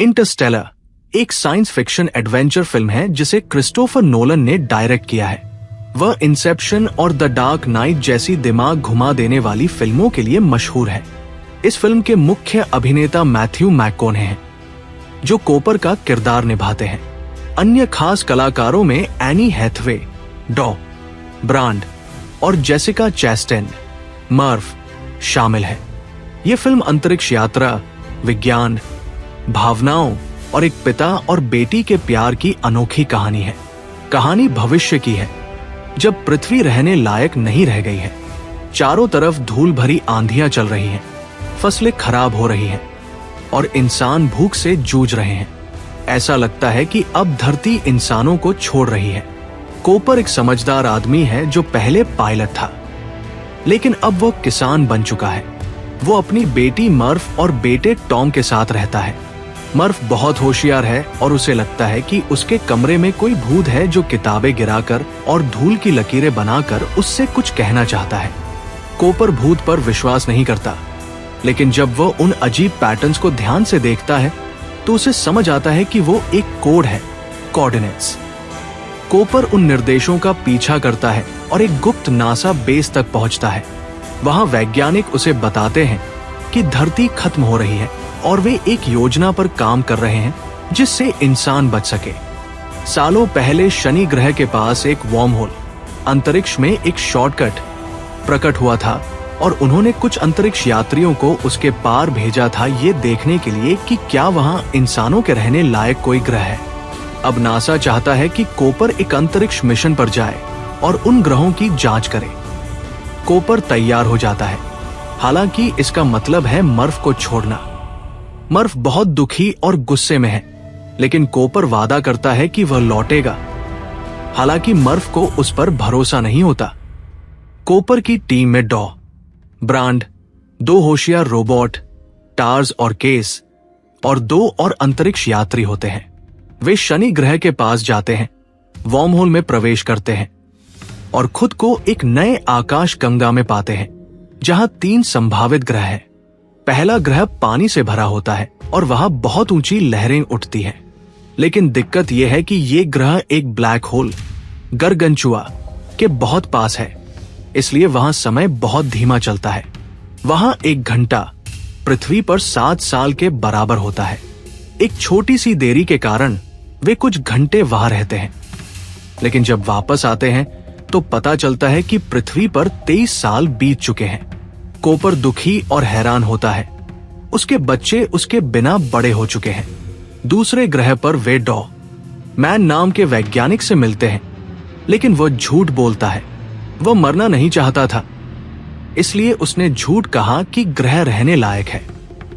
Interstellar एक science fiction adventure film है जिसे क्रिस्टोफर नोलन ने डायरेक्ट किया है। वह इंसेप्शन और द डार्क नाइट जैसी दिमाग घुमा देने वाली फिल्मों के लिए मशहूर है। इस फिल्म के मुख्य अभिनेता मैथ्यू मैककॉनहे हैं, जो कूपर का किरदार निभाते हैं। अन्य खास कलाकारों में एनी हैथवे, डॉ ब्रांड और जेसिका चैस्टेन, मर्फ शामिल है। ये फिल्म अंतरिक्ष यात्रा, विज्ञान, भावनाओं और एक पिता और बेटी के प्यार की अनोखी कहानी है। कहानी भविष्य की है, जब पृथ्वी रहने लायक नहीं रह गई है। चारों तरफ धूल भरी आंधियां चल रही हैं, फसलें खराब हो रही हैं और इंसान भूख से जूझ रहे हैं। ऐसा लगता है कि अब धरती इंसानों को छोड़ रही है। कूपर एक समझदार आदमी है जो पहले पायलट था, लेकिन अब वो किसान बन चुका है। वो अपनी बेटी मर्फ और बेटे टॉम के साथ रहता है। मर्फ बहुत होशियार है और उसे लगता है कि उसके कमरे में कोई भूत है जो किताबें गिराकर और धूल की लकीरें बनाकर उससे कुछ कहना चाहता है। कूपर भूत पर विश्वास नहीं करता, लेकिन जब वो उन अजीब पैटर्न्स को ध्यान से देखता है तो उसे समझ आता है कि वो एक कोड है, कोऑर्डिनेट्स। कूपर उन निर्देशों का पीछा करता है और एक गुप्त नासा बेस तक पहुंचता है। वहां वैज्ञानिक उसे बताते हैं कि धरती खत्म हो रही है और वे एक योजना पर काम कर रहे हैं जिससे इंसान बच सके। सालों पहले शनि ग्रह के पास एक वर्म होल, अंतरिक्ष में एक शॉर्टकट प्रकट हुआ था और उन्होंने कुछ अंतरिक्ष यात्रियों को उसके पार भेजा था, ये देखने के लिए कि क्या वहां इंसानों के रहने लायक कोई ग्रह है। अब नासा चाहता है कि कूपर एक अंतरिक्ष मिशन पर जाए और उन ग्रहों की जांच करे। कूपर तैयार हो जाता है, हालांकि इसका मतलब है मर्फ को छोड़ना। मर्फ बहुत दुखी और गुस्से में है, लेकिन कूपर वादा करता है कि वह लौटेगा। हालांकि मर्फ को उस पर भरोसा नहीं होता। कूपर की टीम में डॉ ब्रांड, 2 होशियार रोबोट टार्स और केस और 2 और अंतरिक्ष यात्री होते हैं। वे शनि ग्रह के पास जाते हैं, वर्म होल में प्रवेश करते हैं और खुद को एक नए आकाश गंगा में पाते हैं जहां 3 संभावित ग्रह हैं। पहला ग्रह पानी से भरा होता है और वहां बहुत ऊंची लहरें उठती हैं। लेकिन दिक्कत यह है कि ये ग्रह एक ब्लैक होल, गरगनचुआ के बहुत पास है, इसलिए वहां समय बहुत धीमा चलता है। वहां 1 घंटा पृथ्वी पर 7 साल के बराबर होता है। एक छोटी सी देरी के कारण वे कुछ घंटे वहां रहते हैं, लेकिन जब वापस आते हैं तो पता चलता है कि पृथ्वी पर 23 साल बीत चुके हैं। कूपर दुखी और हैरान होता है। उसके बच्चे उसके बिना बड़े हो चुके हैं। दूसरे ग्रह पर वे डॉ मैन नाम के वैज्ञानिक से मिलते हैं, लेकिन वह झूठ बोलता है। वह मरना नहीं चाहता था, इसलिए उसने झूठ कहा कि ग्रह रहने लायक है।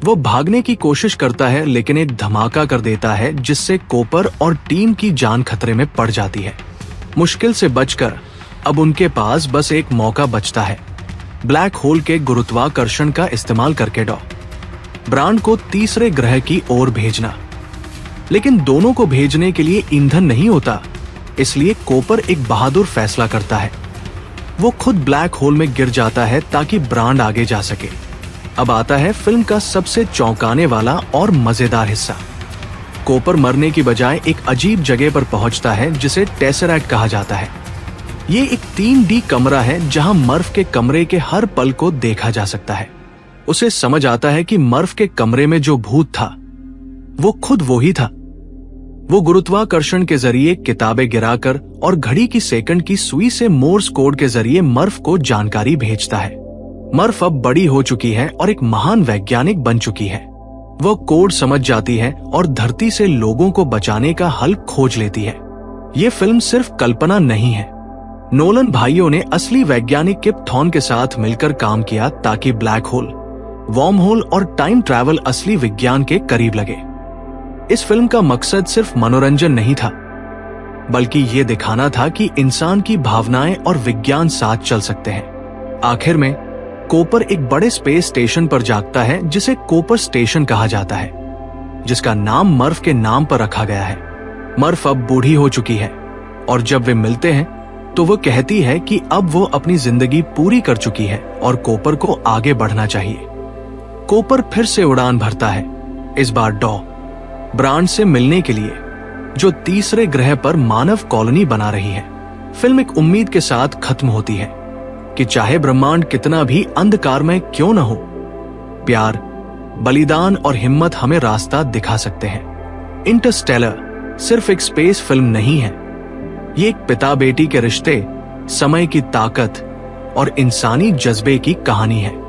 वो भागने की कोशिश करता है, लेकिन एक धमाका कर देता है जिससे कूपर और टीम की जान खतरे में पड़ जाती है। मुश्किल से बचकर अब उनके पास बस एक मौका बचता है, ब्लैक होल के गुरुत्वाकर्षण का इस्तेमाल करके डॉ ब्रांड को तीसरे ग्रह की ओर भेजना। लेकिन दोनों को भेजने के लिए ईंधन नहीं होता, इसलिए कूपर एक बहादुर फैसला करता है। वो खुद ब्लैक होल में गिर जाता है ताकि ब्रांड आगे जा सके। अब आता है फिल्म का सबसे चौंकाने वाला और मजेदार हिस्सा। कूपर मरने की बजाय एक अजीब जगह पर पहुंचता है जिसे टेसरैक्ट कहा जाता है। ये एक 3D कमरा है जहां मर्फ के कमरे के हर पल को देखा जा सकता है। उसे समझ आता है कि मर्फ के कमरे में जो भूत था वो खुद वो ही था। वो गुरुत्वाकर्षण के जरिए किताबें गिराकर और घड़ी की सेकंड की सुई से मोर्स कोड के जरिए मर्फ को जानकारी भेजता है। मर्फ अब बड़ी हो चुकी है और एक महान वैज्ञानिक बन चुकी है। वह कोड समझ जाती है और धरती से लोगों को बचाने का हल खोज लेती है। ये फिल्म सिर्फ कल्पना नहीं है। नोलन भाइयों ने असली वैज्ञानिक किप थॉर्न के साथ मिलकर काम किया ताकि ब्लैक होल, वर्म होल और टाइम ट्रैवल असली विज्ञान के करीब लगे। इस फिल्म का मकसद सिर्फ मनोरंजन नहीं था, बल्कि ये दिखाना था कि इंसान की भावनाएं और विज्ञान साथ चल सकते हैं। आखिर में कूपर एक बड़े स्पेस स्टेशन पर जागता है जिसे कूपर स्टेशन कहा जाता है, जिसका नाम मर्फ के नाम पर रखा गया है। मर्फ अब बूढ़ी हो चुकी है और जब वे मिलते हैं तो वो कहती है कि अब वो अपनी जिंदगी पूरी कर चुकी है और कूपर को आगे बढ़ना चाहिए। कूपर फिर से उड़ान भरता है, इस बार डॉ ब्रांड से मिलने के लिए, जो तीसरे ग्रह पर मानव कॉलोनी बना रही है। फिल्म एक उम्मीद के साथ खत्म होती है कि चाहे ब्रह्मांड कितना भी अंधकारमय क्यों न हो, प्यार, बलिदान और हिम्मत हमें रास्ता दिखा सकते हैं। इंटरस्टेलर सिर्फ एक स्पेस फिल्म नहीं है, ये एक पिता बेटी के रिश्ते, समय की ताकत और इंसानी जज्बे की कहानी है।